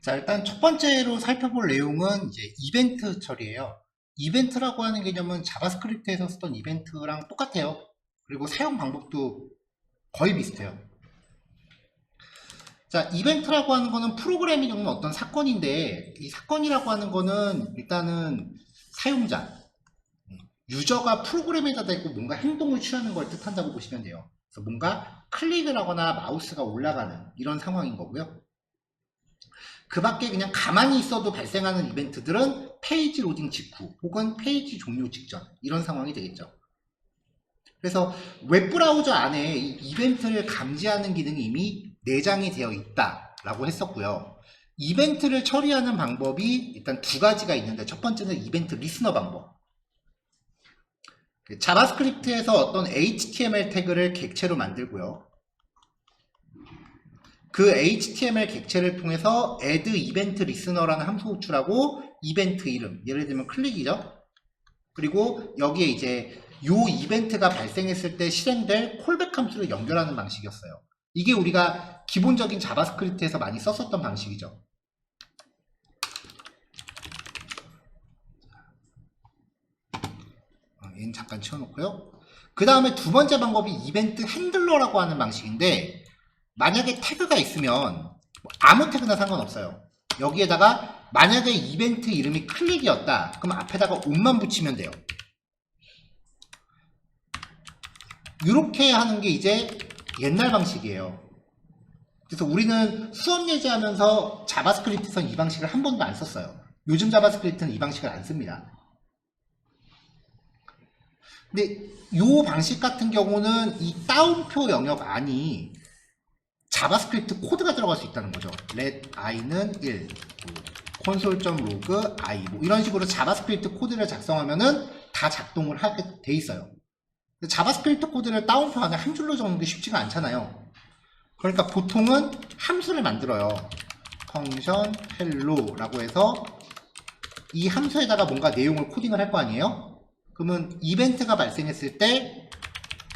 자, 일단 첫 번째로 살펴볼 내용은 이제 이벤트 처리예요. 이벤트라고 하는 개념은 자바스크립트에서 쓰던 이벤트랑 똑같아요. 그리고 사용 방법도 거의 비슷해요. 자, 이벤트라고 하는 거는 프로그램이 겪는 어떤 사건인데, 이 사건이라고 하는 거는 일단은 사용자, 유저가 프로그램에다 대고 뭔가 행동을 취하는 걸 뜻한다고 보시면 돼요. 그래서 뭔가 클릭을 하거나 마우스가 올라가는 이런 상황인 거고요. 그 밖에 그냥 가만히 있어도 발생하는 이벤트들은 페이지 로딩 직후 혹은 페이지 종료 직전 이런 상황이 되겠죠. 그래서 웹브라우저 안에 이 이벤트를 감지하는 기능이 이미 내장이 되어 있다라고 했었고요. 이벤트를 처리하는 방법이 일단 두 가지가 있는데, 첫 번째는 이벤트 리스너 방법. 자바스크립트에서 어떤 HTML 태그를 객체로 만들고요. 그 HTML 객체를 통해서 add event listener라는 함수 호출하고 이벤트 이름, 예를 들면 클릭이죠. 그리고 여기에 이제 요 이벤트가 발생했을 때 실행될 콜백 함수를 연결하는 방식이었어요. 이게 우리가 기본적인 자바스크립트에서 많이 썼었던 방식이죠. 얘는 잠깐 치워놓고요. 그 다음에 두 번째 방법이 이벤트 핸들러라고 하는 방식인데, 만약에 태그가 있으면 아무 태그나 상관없어요. 여기에다가 만약에 이벤트 이름이 클릭이었다, 그럼 앞에다가 옷만 붙이면 돼요. 이렇게 하는 게 이제 옛날 방식이에요. 그래서 우리는 수업 예제하면서 자바스크립트에서는 이 방식을 한 번도 안 썼어요. 요즘 자바스크립트는 이 방식을 안 씁니다. 근데 이 방식 같은 경우는 이 따옴표 영역 안이 자바스크립트 코드가 들어갈 수 있다는 거죠. let i는 1, console.log i 뭐 이런 식으로 자바스크립트 코드를 작성하면은 다 작동을 하게 돼 있어요. 자바스크립트 코드를 따옴표 안에 한 줄로 적는 게 쉽지가 않잖아요. 그러니까 보통은 함수를 만들어요. function hello라고 해서 이 함수에다가 뭔가 내용을 코딩을 할 거 아니에요? 그러면 이벤트가 발생했을 때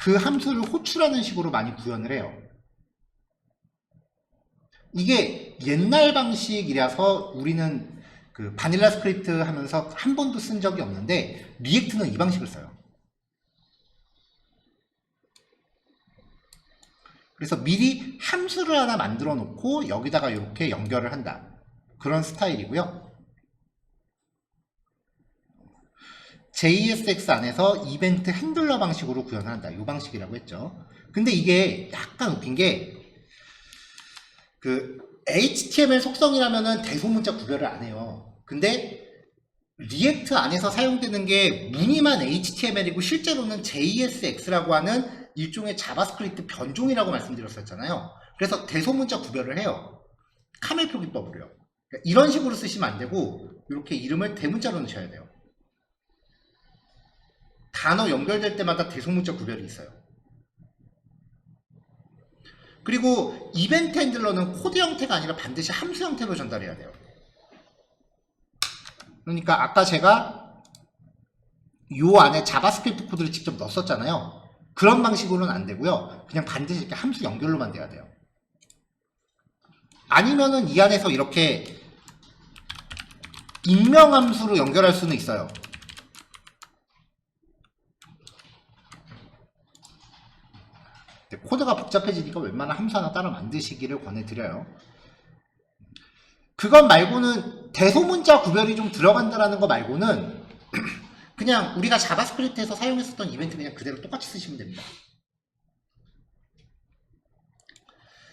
그 함수를 호출하는 식으로 많이 구현을 해요. 이게 옛날 방식이라서 우리는 그 바닐라 스크립트 하면서 한 번도 쓴 적이 없는데, 리액트는 이 방식을 써요. 그래서 미리 함수를 하나 만들어 놓고 여기다가 이렇게 연결을 한다, 그런 스타일이고요. JSX 안에서 이벤트 핸들러 방식으로 구현을 한다, 이 방식이라고 했죠. 근데 이게 약간 웃긴 게, 그 HTML 속성이라면은 대소문자 구별을 안 해요. 근데 리액트 안에서 사용되는 게 무늬만 HTML이고 실제로는 JSX라고 하는 일종의 자바스크립트 변종이라고 말씀드렸었잖아요. 그래서 대소문자 구별을 해요. 카멜 표기법으로요. 그러니까 이런 식으로 쓰시면 안 되고 이렇게 이름을 대문자로 넣으셔야 돼요. 단어 연결될 때마다 대소문자 구별이 있어요. 그리고 이벤트 핸들러는 코드 형태가 아니라 반드시 함수 형태로 전달해야 돼요. 그러니까 아까 제가 요 안에 자바스크립트 코드를 직접 넣었었잖아요. 그런 방식으로는 안 되고요. 그냥 반드시 이렇게 함수 연결로만 돼야 돼요. 아니면은 이 안에서 이렇게 익명함수로 연결할 수는 있어요. 코드가 복잡해지니까 웬만한 함수 하나 따로 만드시기를 권해드려요. 그것 말고는 대소문자 구별이 좀 들어간다라는 거 말고는 그냥 우리가 자바스크립트에서 사용했었던 이벤트 그냥 그대로 똑같이 쓰시면 됩니다.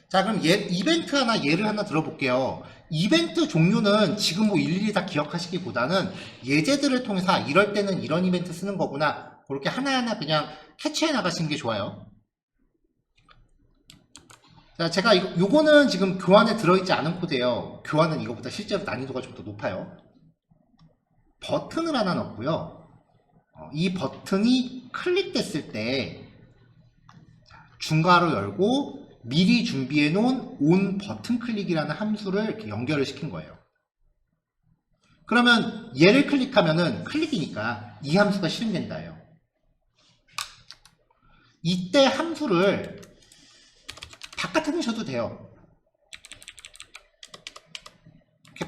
자, 그럼 이벤트 하나, 예를 하나 들어볼게요. 이벤트 종류는 지금 뭐 일일이 다 기억하시기보다는 예제들을 통해서 이럴 때는 이런 이벤트 쓰는 거구나, 그렇게 하나하나 그냥 캐치해 나가시는 게 좋아요. 자, 제가 요거는 지금 교환에 들어있지 않은 코드예요. 교환은 이거보다 실제로 난이도가 좀 더 높아요. 버튼을 하나 넣고요. 이 버튼이 클릭됐을 때 중괄호 열고 미리 준비해 놓은 on 버튼 클릭이라는 함수를 이렇게 연결을 시킨 거예요. 그러면 얘를 클릭하면은 클릭이니까 이 함수가 실행된다예요. 이때 함수를 바깥에 넣으셔도 돼요.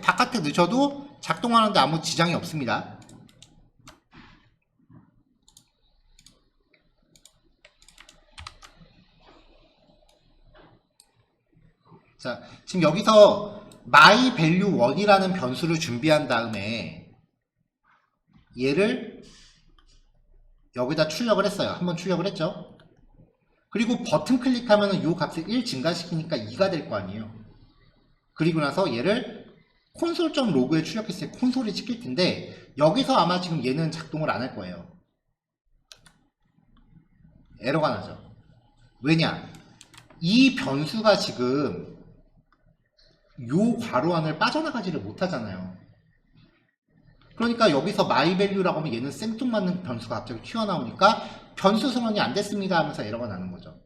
바깥에 넣으셔도 작동하는데 아무 지장이 없습니다. 자, 지금 여기서 myValue1이라는 변수를 준비한 다음에 얘를 여기다 출력을 했어요. 한번 출력을 했죠. 그리고 버튼 클릭하면 이 값을 1 증가시키니까 2가 될 거 아니에요. 그리고 나서 얘를 콘솔.로그에 출력했을 때 콘솔이 찍힐 텐데 여기서 아마 지금 얘는 작동을 안 할 거예요. 에러가 나죠. 왜냐? 이 변수가 지금 요 괄호 안을 빠져나가지를 못하잖아요. 그러니까 여기서 myValue라고 하면 얘는 생뚱맞는 변수가 갑자기 튀어나오니까 변수 선언이 안 됐습니다 하면서 에러가 나는 거죠.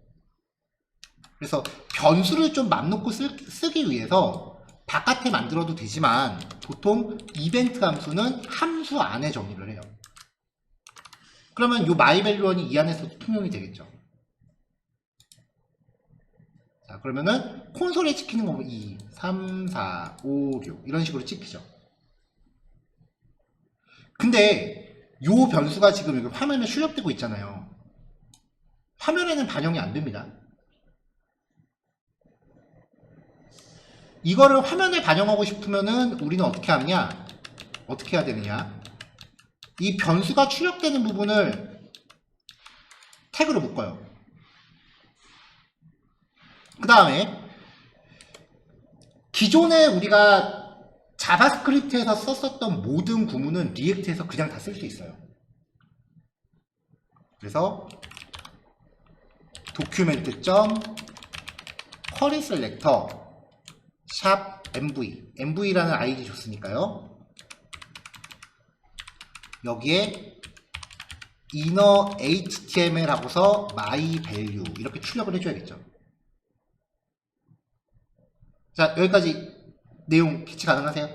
그래서 변수를 좀 맘 놓고 쓰기 위해서 바깥에 만들어도 되지만 보통 이벤트 함수는 함수 안에 정의를 해요. 그러면 요 myValue1이 이 안에서도 통용이 되겠죠. 자, 그러면은 콘솔에 찍히는 거 2, 3, 4, 5, 6 이런 식으로 찍히죠. 근데 요 변수가 지금 여기 화면에 출력되고 있잖아요. 화면에는 반영이 안 됩니다. 이거를 화면에 반영하고 싶으면은 우리는 어떻게 하느냐? 어떻게 해야 되느냐? 이 변수가 출력되는 부분을 태그로 묶어요. 그 다음에 기존에 우리가 자바스크립트에서 썼었던 모든 구문은 리액트에서 그냥 다 쓸 수 있어요. 그래서 document.querySelector mv라는 아이디 줬으니까요. 여기에 inner html 하고서 myValue 이렇게 출력을 해줘야겠죠. 자, 여기까지 내용 캐치 가능하세요?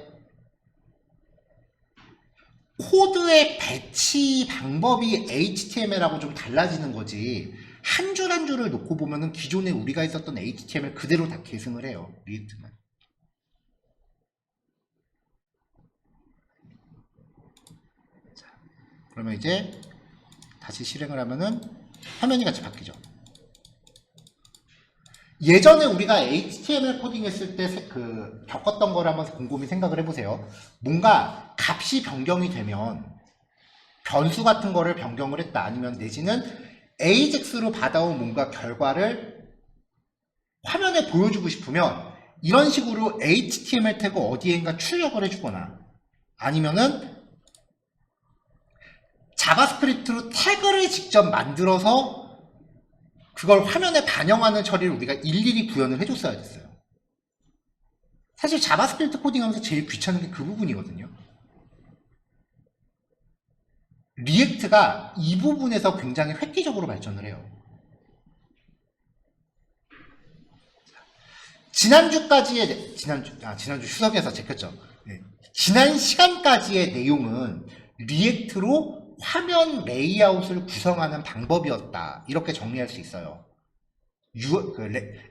코드의 배치 방법이 HTML하고 좀 달라지는 거지 한 줄 한 줄을 놓고 보면은 기존에 우리가 있었던 HTML 그대로 다 계승을 해요. 리액트는. 자, 그러면 이제 다시 실행을 하면은 화면이 같이 바뀌죠. 예전에 우리가 HTML 코딩 했을 때 겪었던 걸 한번 곰곰이 생각을 해보세요. 뭔가 값이 변경이 되면 변수 같은 거를 변경을 했다 아니면 내지는 AJAX로 받아온 뭔가 결과를 화면에 보여주고 싶으면 이런 식으로 HTML 태그 어디엔가 출력을 해주거나 아니면은 자바스크립트로 태그를 직접 만들어서 그걸 화면에 반영하는 처리를 우리가 일일이 구현을 해줬어야 됐어요. 사실 자바스크립트 코딩하면서 제일 귀찮은 게 그 부분이거든요. 리액트가 이 부분에서 굉장히 획기적으로 발전을 해요. 지난주 휴석에서 제꼈죠. 네. 지난 시간까지의 내용은 리액트로 화면 레이아웃을 구성하는 방법이었다. 이렇게 정리할 수 있어요.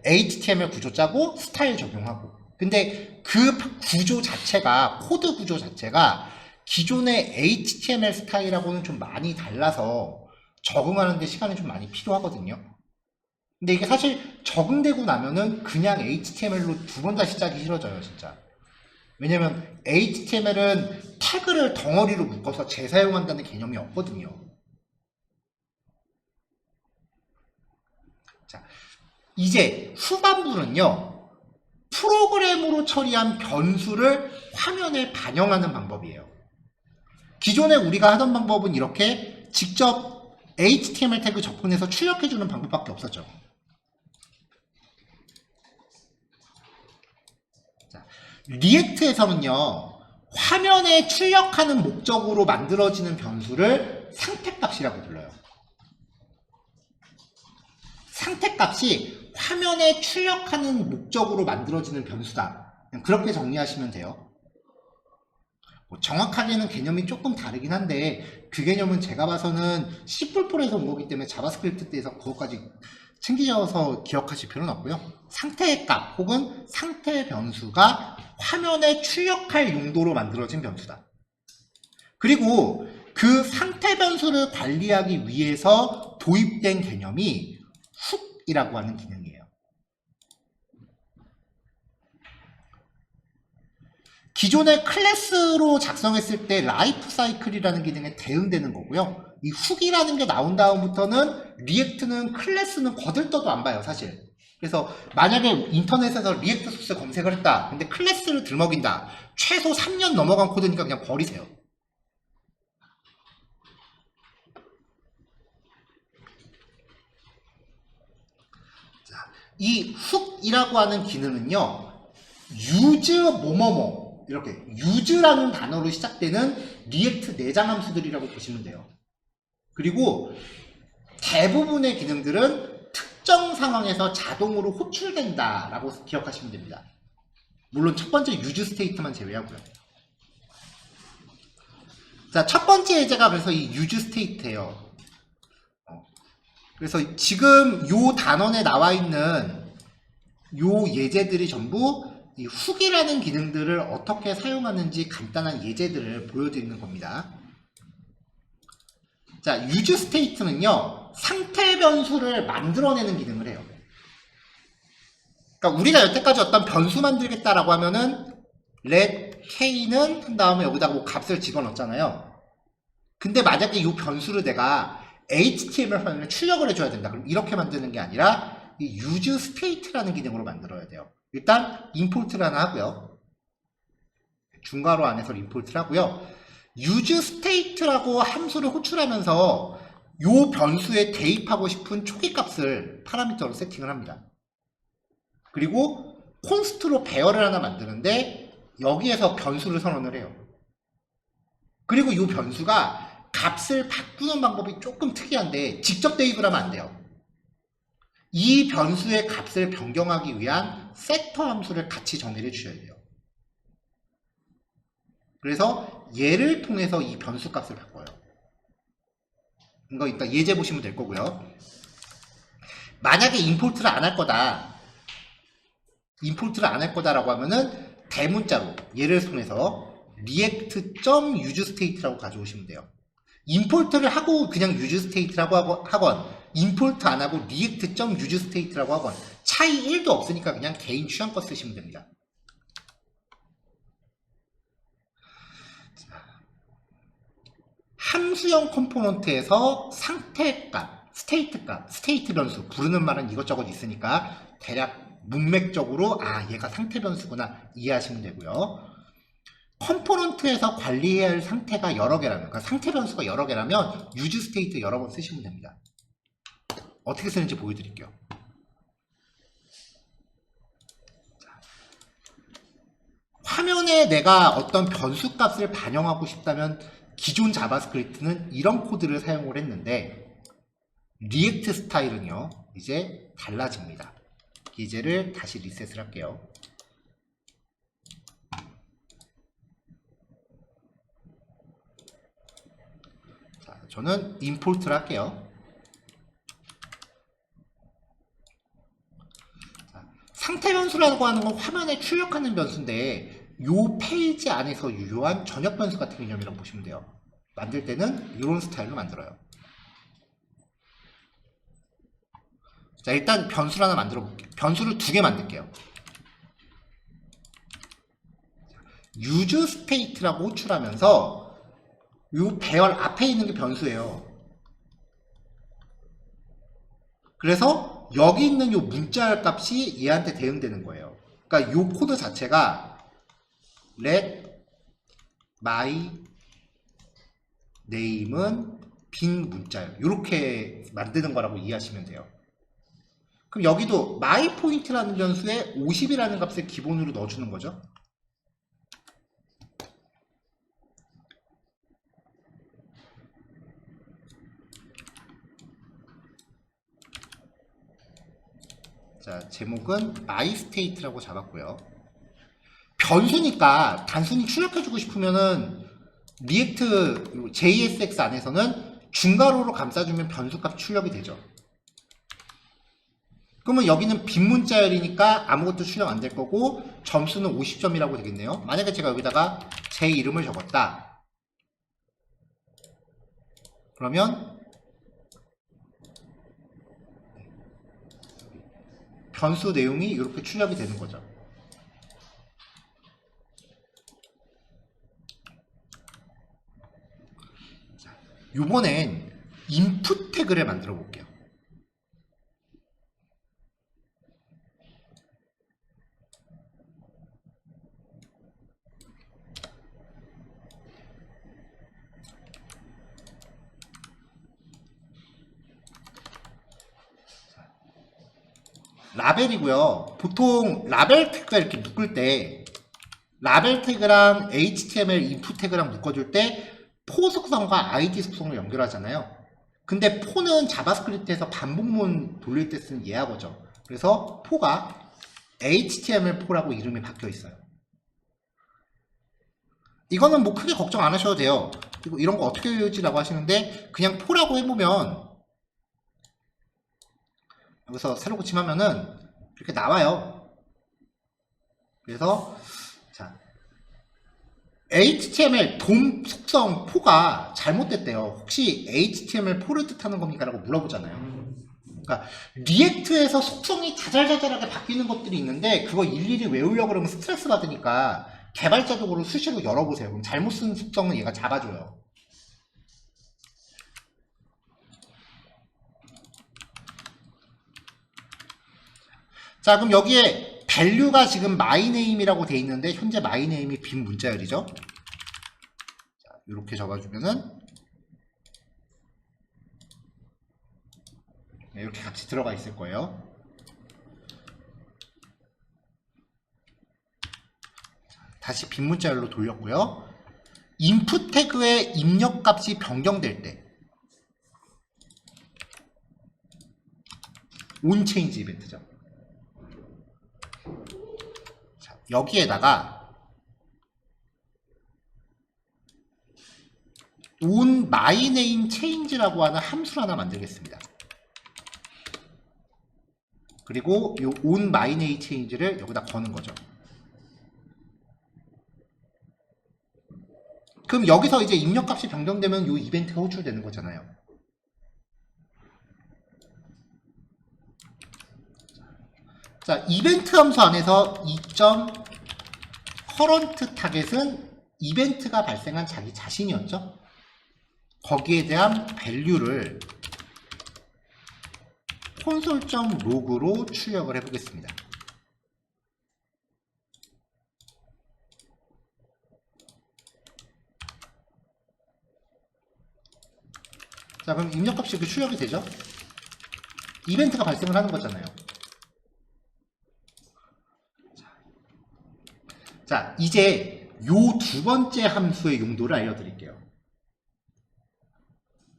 HTML 구조 짜고 스타일 적용하고. 근데 그 구조 자체가, 코드 구조 자체가 기존의 HTML 스타일하고는 좀 많이 달라서 적응하는 데 시간이 좀 많이 필요하거든요. 근데 이게 사실 적응되고 나면은 그냥 HTML로 두 번 다시 짜기 싫어져요, 진짜. 왜냐면 HTML은 태그를 덩어리로 묶어서 재사용한다는 개념이 없거든요. 자, 이제 후반부는요. 프로그램으로 처리한 변수를 화면에 반영하는 방법이에요. 기존에 우리가 하던 방법은 이렇게 직접 HTML 태그 접근해서 출력해주는 방법밖에 없었죠. 리액트에서는요, 화면에 출력하는 목적으로 만들어지는 변수를 상태값이라고 불러요. 상태값이 화면에 출력하는 목적으로 만들어지는 변수다. 그냥 그렇게 정리하시면 돼요. 뭐 정확하게는 개념이 조금 다르긴 한데 그 개념은 제가 봐서는 C++에서 온 거기 때문에 자바스크립트 때에서 그것까지 챙기셔서 기억하실 필요는 없고요. 상태의 값 혹은 상태 변수가 화면에 출력할 용도로 만들어진 변수다. 그리고 그 상태 변수를 관리하기 위해서 도입된 개념이 훅이라고 하는 기능이에요. 기존의 클래스로 작성했을 때 라이프 사이클이라는 기능에 대응되는 거고요. 이 훅이라는 게 나온 다음부터는 리액트는 클래스는 거들떠도 안 봐요, 사실. 그래서 만약에 인터넷에서 리액트 소스 검색을 했다. 근데 클래스를 들먹인다. 최소 3년 넘어간 코드니까 그냥 버리세요. 자, 이 훅이라고 하는 기능은요. use 뭐뭐뭐 이렇게 use라는 단어로 시작되는 리액트 내장 함수들이라고 보시면 돼요. 그리고 대부분의 기능들은 특정 상황에서 자동으로 호출된다 라고 기억하시면 됩니다. 물론 첫 번째 use state만 제외하고요. 자, 첫 번째 예제가 그래서 이 use state예요. 그래서 지금 요 단원에 나와 있는 요 예제들이 전부 이 훅이라는 기능들을 어떻게 사용하는지 간단한 예제들을 보여드리는 겁니다. 자, use state는요, 상태 변수를 만들어내는 기능을 해요. 그러니까 우리가 여태까지 어떤 변수 만들겠다라고 하면은 let k는 한 다음에 여기다가 뭐 값을 집어넣잖아요. 근데 만약에 이 변수를 내가 HTML 파일에 출력을 해줘야 된다. 그럼 이렇게 만드는 게 아니라 이 use state라는 기능으로 만들어야 돼요. 일단 import를 하나 하고요. 중괄호 안에서 import를 하고요. use state라고 함수를 호출하면서 이 변수에 대입하고 싶은 초기 값을 파라미터로 세팅을 합니다. 그리고 const로 배열을 하나 만드는데 여기에서 변수를 선언을 해요. 그리고 이 변수가 값을 바꾸는 방법이 조금 특이한데 직접 대입을 하면 안 돼요. 이 변수의 값을 변경하기 위한 setter 함수를 같이 정의를 주셔야 돼요. 그래서 얘를 통해서 이 변수 값을 바꿔요. 이거 이따 예제 보시면 될 거고요. 만약에 임포트를 안 할 거다. 임포트를 안 할 거다라고 하면은 대문자로 얘를 통해서 react.useState라고 가져오시면 돼요. 임포트를 하고 그냥 useState라고 하건 임포트 안 하고 react.useState라고 하건 차이 1도 없으니까 그냥 개인 취향껏 쓰시면 됩니다. 함수형 컴포넌트에서 상태값, 스테이트값, 스테이트 변수 부르는 말은 이것저것 있으니까 대략 문맥적으로 얘가 상태 변수구나 이해하시면 되고요. 컴포넌트에서 관리해야 할 상태가 여러 개라면, 그러니까 상태 변수가 여러 개라면 use state 여러 번 쓰시면 됩니다. 어떻게 쓰는지 보여드릴게요. 화면에 내가 어떤 변수 값을 반영하고 싶다면 기존 자바스크립트는 이런 코드를 사용을 했는데 리액트 스타일은요 이제 달라집니다. 예제를 다시 리셋을 할게요. 자, 저는 임포트를 할게요. 자, 상태 변수라고 하는 건 화면에 출력하는 변수인데 요 페이지 안에서 유효한 전역 변수 같은 개념이라고 보시면 돼요. 만들 때는 이런 스타일로 만들어요. 자, 일단 변수를 하나 만들어 볼게요. 변수를 2개 만들게요. use state라고 호출하면서 이 배열 앞에 있는 게 변수예요. 그래서 여기 있는 이 문자 값이 얘한테 대응되는 거예요. 그러니까 이 코드 자체가 let my name은 빈 문자예요. 이렇게 만드는 거라고 이해하시면 돼요. 그럼 여기도 my point라는 변수에 50이라는 값을 기본으로 넣어주는 거죠. 자, 제목은 myState라고 잡았고요. 변수니까 단순히 출력해주고 싶으면은 리액트 JSX 안에서는 중괄호로 감싸주면 변수값 출력이 되죠. 그러면 여기는 빈 문자열이니까 아무것도 출력 안 될 거고 점수는 50점이라고 되겠네요. 만약에 제가 여기다가 제 이름을 적었다. 그러면 변수 내용이 이렇게 출력이 되는 거죠. 이번엔 input 태그를 만들어 볼게요. 라벨이고요. 보통 라벨 태그가 이렇게 묶을 때 라벨 태그랑 HTML input 태그랑 묶어줄 때 포 속성과 ID 속성을 연결하잖아요. 근데 포는 자바스크립트에서 반복문 돌릴 때 쓰는 예하버죠. 그래서 포가 HTML4라고 이름이 바뀌어 있어요. 이거는 뭐 크게 걱정 안 하셔도 돼요. 그리고 이런 거 어떻게 외우지라고 하시는데 그냥 포라고 해보면 여기서 새로 고침하면은 이렇게 나와요. 그래서 자 HTML 돔 속성 포가 잘못됐대요. 혹시 HTML4를 뜻하는 겁니까? 라고 물어보잖아요. 그러니까 리액트에서 속성이 자잘자잘하게 바뀌는 것들이 있는데 그거 일일이 외우려고 그러면 스트레스 받으니까 개발자적으로 수시로 열어보세요. 그럼 잘못 쓴 속성은 얘가 잡아줘요. 자, 그럼 여기에 value가 지금 myname이라고 돼 있는데 현재 myname이 빈 문자열이죠. 자, 이렇게 적어주면은 네, 이렇게 같이 들어가 있을 거예요. 다시 빈 문자열로 돌렸고요. input 태그의 입력값이 변경될 때 onChange 이벤트죠. 자, 여기에다가 onMyNameChange라고 하는 함수를 하나 만들겠습니다. 그리고 이 onMyNameChange를 여기다 거는 거죠. 그럼 여기서 이제 입력값이 변경되면 이 이벤트가 호출되는 거잖아요. 자, 이벤트 함수 안에서 current 타겟은 이벤트가 발생한 자기 자신이었죠. 거기에 대한 value를 console.log로 출력을 해보겠습니다. 자, 그럼 입력값이 이렇게 출력이 되죠? 이벤트가 발생을 하는 거잖아요. 자, 이제 요 두 번째 함수의 용도를 알려드릴게요.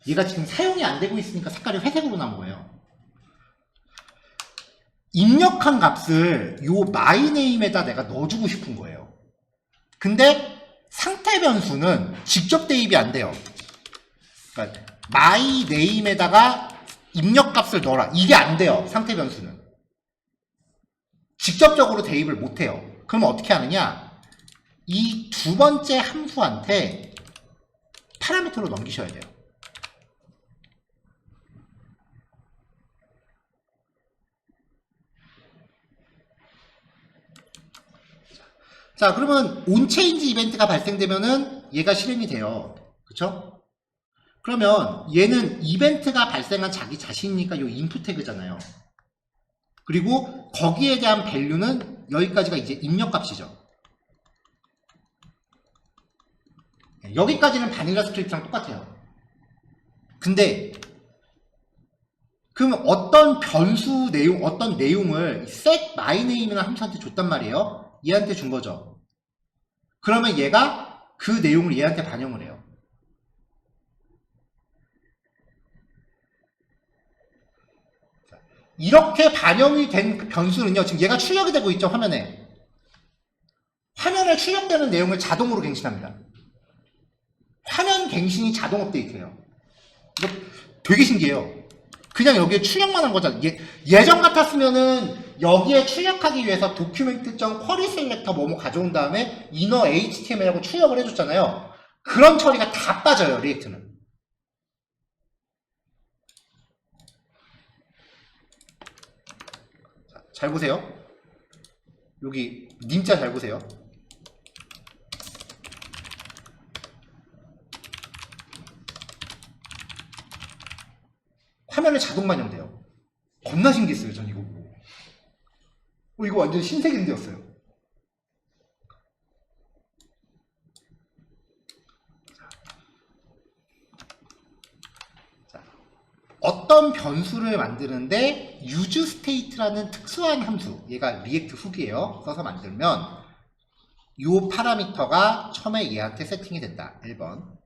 얘가 지금 사용이 안 되고 있으니까 색깔이 회색으로 나온 거예요. 입력한 값을 요 myname에다 내가 넣어주고 싶은 거예요. 근데 상태 변수는 직접 대입이 안 돼요. 그러니까 myname에다가 입력값을 넣어라. 이게 안 돼요. 상태 변수는. 직접적으로 대입을 못 해요. 그러면 어떻게 하느냐? 이 두 번째 함수한테 파라미터로 넘기셔야 돼요. 자, 그러면 onChange 이벤트가 발생되면은 얘가 실행이 돼요. 그쵸? 그러면 얘는 이벤트가 발생한 자기 자신이니까 이 input 태그잖아요. 그리고 거기에 대한 value는 여기까지가 이제 입력값이죠. 여기까지는 바닐라 스크립트랑 똑같아요. 근데 그럼 어떤 변수 내용, 어떤 내용을 set myname이라는 함수한테 줬단 말이에요. 얘한테 준 거죠. 그러면 얘가 그 내용을 얘한테 반영을 해요. 이렇게 반영이 된 변수는요, 지금 얘가 출력이 되고 있죠, 화면에. 화면에 출력되는 내용을 자동으로 갱신합니다. 화면 갱신이 자동 업데이트해요. 이거 되게 신기해요. 그냥 여기에 출력만 한 거잖아. 예전 같았으면은 여기에 출력하기 위해서 document.query selector 뭐뭐 가져온 다음에 inner HTML하고 출력을 해줬잖아요. 그런 처리가 다 빠져요, 리액트는. 자, 잘 보세요. 여기 님자 잘 보세요. 화면에 자동 반영돼요. 겁나 신기했어요, 전 이거 보고. 이거 완전 신세계인데였어요. 자, 어떤 변수를 만드는데 useState라는 특수한 함수, 얘가 리액트 훅이에요. 써서 만들면 이 파라미터가 처음에 얘한테 세팅이 된다. 1번.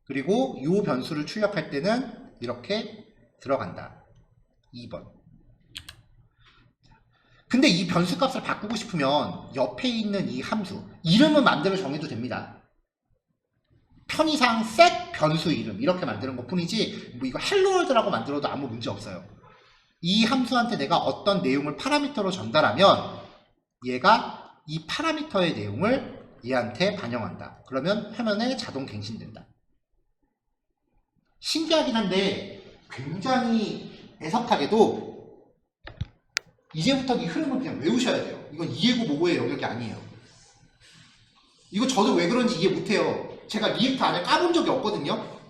그리고 이 변수를 출력할 때는 이렇게 들어간다. 2번. 근데 이 변수 값을 바꾸고 싶으면 옆에 있는 이 함수, 이름은 마음대로 정해도 됩니다. 편의상 set 변수 이름 이렇게 만드는 것 뿐이지 뭐 이거 헬로월드라고 만들어도 아무 문제 없어요. 이 함수한테 내가 어떤 내용을 파라미터로 전달하면 얘가 이 파라미터의 내용을 얘한테 반영한다. 그러면 화면에 자동 갱신된다. 신기하긴 한데 굉장히 애석하게도 이제부터 이 흐름을 그냥 외우셔야 돼요. 이건 이해고 모고의 영역이 아니에요. 이거 저도 왜 그런지 이해 못해요. 제가 리액트 안에 까본 적이 없거든요.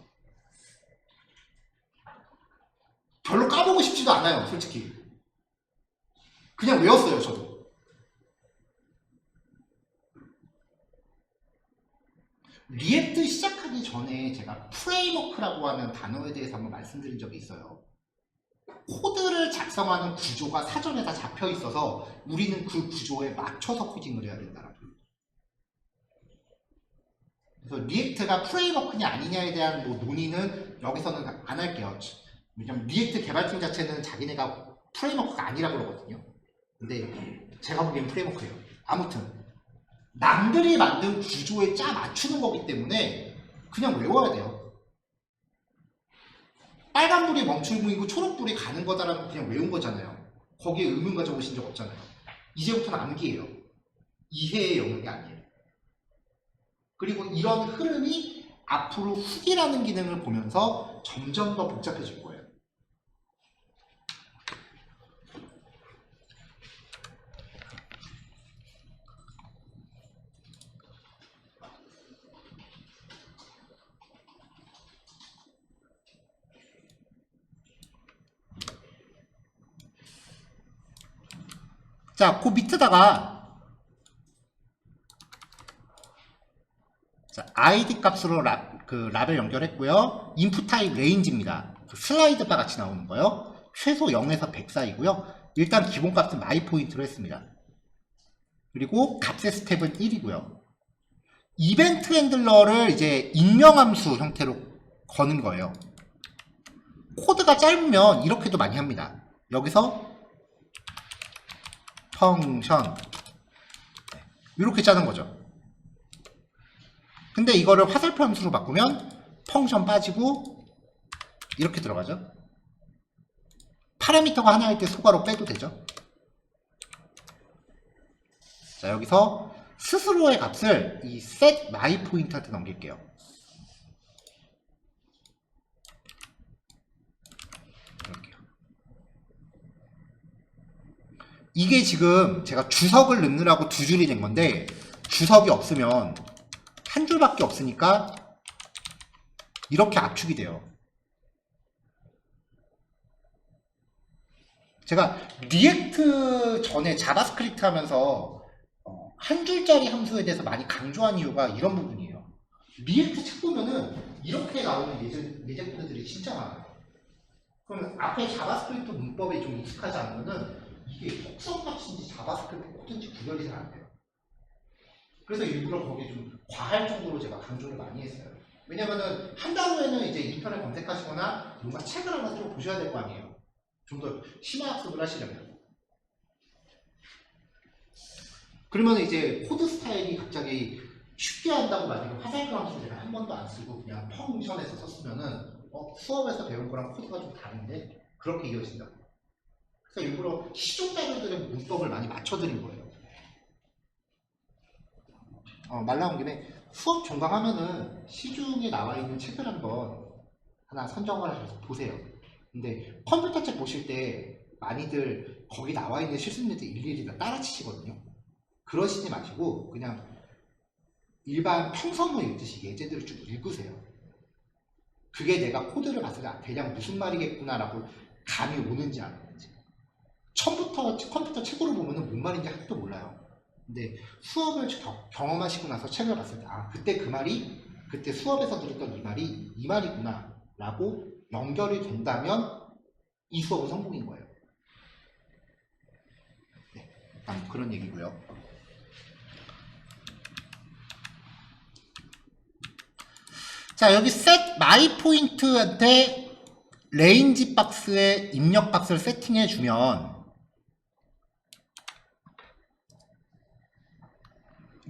별로 까보고 싶지도 않아요, 솔직히. 그냥 외웠어요, 저도. 리액트 시작하기 전에 제가 프레임워크라고 하는 단어에 대해서 한번 말씀드린 적이 있어요. 코드를 작성하는 구조가 사전에 다 잡혀 있어서 우리는 그 구조에 맞춰서 코딩을 해야 된다라고. 그래서 리액트가 프레임워크냐 아니냐에 대한 뭐 논의는 여기서는 안 할게요. 왜냐면 리액트 개발팀 자체는 자기네가 프레임워크가 아니라고 그러거든요. 근데 제가 보기엔 프레임워크예요. 아무튼 남들이 만든 구조에 짜 맞추는 거기 때문에 그냥 외워야 돼요. 빨간불이 멈추고 초록불이 가는 거다라는 그냥 외운 거잖아요. 거기에 의문 가져보신 적 없잖아요. 이제부터는 암기예요. 이해의 영역이 아니에요. 그리고 이런 흐름이 앞으로 훅이라는 기능을 보면서 점점 더 복잡해질 거예요. 자, 그 밑에다가 자, id 값으로 랍을 연결했고요. 인풋 타입 레인지입니다. 슬라이드 바 같이 나오는 거요. 최소 0에서 100 사이고요. 일단 기본 값은 마이 포인트로 했습니다. 그리고 값의 스텝은 1이고요. 이벤트 핸들러를 이제 익명함수 형태로 거는 거예요. 코드가 짧으면 이렇게도 많이 합니다. 여기서 펑션 이렇게 짜는 거죠. 근데 이거를 화살표 함수로 바꾸면 펑션 빠지고 이렇게 들어가죠. 파라미터가 하나일 때 소괄호 빼도 되죠. 자, 여기서 스스로의 값을 이 set my point한테 넘길게요. 이렇게요. 이게 지금 제가 주석을 넣느라고 두 줄이 된 건데 주석이 없으면 한 줄밖에 없으니까 이렇게 압축이 돼요. 제가 리액트 전에 자바스크립트 하면서 한 줄짜리 함수에 대해서 많이 강조한 이유가 이런 부분이에요. 리액트 책 보면은 이렇게 나오는 예제 코드들이 진짜 많아요. 그러면 앞에 자바스크립트 문법에 좀 익숙하지 않으면은 이게 속성 값인지 자바스크립트 코드인지 구별이 잘 안 돼요. 그래서 일부러 거기에 좀 과할 정도로 제가 강조를 많이 했어요. 왜냐면은 한 달 후에는 이제 인터넷 검색하시거나 뭔가 책을 하나 좀 보셔야 될 거 아니에요. 좀 더 심화 학습을 하시려면. 그러면 이제 코드 스타일이 갑자기 쉽게 한다고 만약에 화살표 함수 제가 한 번도 안 쓰고 그냥 펑션에서 썼으면은 수업에서 배운 거랑 코드가 좀 다른데 그렇게 이어진다고. 그래서 일부러 시중 자료들의 문법을 많이 맞춰드린 거예요. 말 나온 김에 수업 종강하면은 시중에 나와 있는 책을 한번 하나 선정을 해서 보세요. 근데 컴퓨터 책 보실 때 많이들 거기 나와 있는 실습문제 일일이 다 따라치시거든요. 그러시지 마시고 그냥 일반 평서문 읽듯이 예제들을 쭉 읽으세요. 그게 내가 코드를 봤을 때 대략 무슨 말이겠구나라고 감이 오는지 안 오는지. 처음부터 컴퓨터 책으로 보면은 뭔 말인지 하나도 몰라요. 근데 수업을 경험하시고 나서 책을 봤을 때 그때 그 말이 그때 수업에서 들었던 이 말이 이 말이구나 라고 연결이 된다면 이 수업은 성공인 거예요. 네, 그런 얘기고요. 자, 여기 set my point한테 range 박스에 입력 박스를 세팅해 주면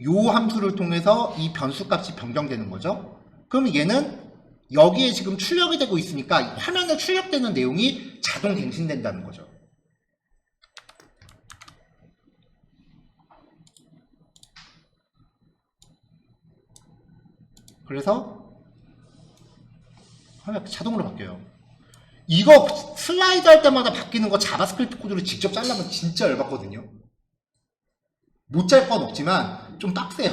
요 함수를 통해서 이 변수 값이 변경되는 거죠. 그럼 얘는 여기에 지금 출력이 되고 있으니까 화면에 출력되는 내용이 자동 갱신된다는 거죠. 그래서 화면 자동으로 바뀌어요. 이거 슬라이드 할 때마다 바뀌는 거 자바스크립트 코드로 직접 짜려면 진짜 열받거든요. 못 짤 건 없지만 좀 빡세요.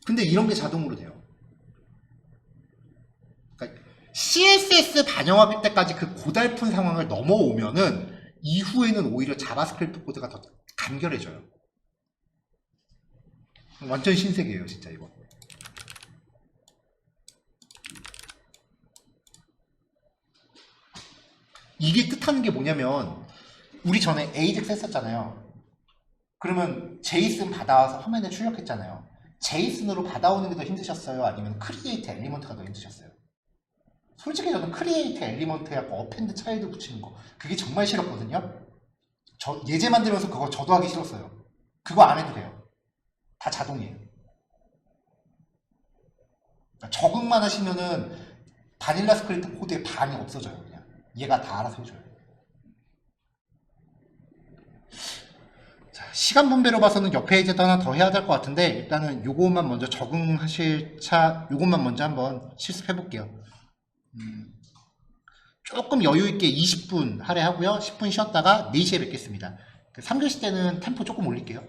근데 이런 게 자동으로 돼요. 그러니까 CSS 반영할 때까지 그 고달픈 상황을 넘어오면은 이후에는 오히려 자바스크립트 코드가 더 간결해져요. 완전 신세계예요, 진짜 이거. 이게 뜻하는 게 뭐냐면 우리 전에 AJAX 했었잖아요. 그러면 제이슨 받아와서 화면에 출력했잖아요. 제이슨으로 받아오는 게 더 힘드셨어요? 아니면 크리에이트 엘리먼트가 더 힘드셨어요? 솔직히 저는 크리에이트 엘리먼트하고 어펜드 차일드 붙이는 거 그게 정말 싫었거든요. 저 예제 만들면서 그거 저도 하기 싫었어요. 그거 안 해도 돼요. 다 자동이에요. 그러니까 적응만 하시면은 바닐라 스크립트 코드의 반이 없어져요. 그냥 얘가 다 알아서 해줘요. 자, 시간 분배로 봐서는 옆에 이제도 하나 더 해야 될 것 같은데 일단은 요것만 먼저 적응하실 요것만 먼저 한번 실습해 볼게요. 조금 여유 있게 20분 할애하고요. 10분 쉬었다가 4시에 뵙겠습니다. 3교시 때는 템포 조금 올릴게요.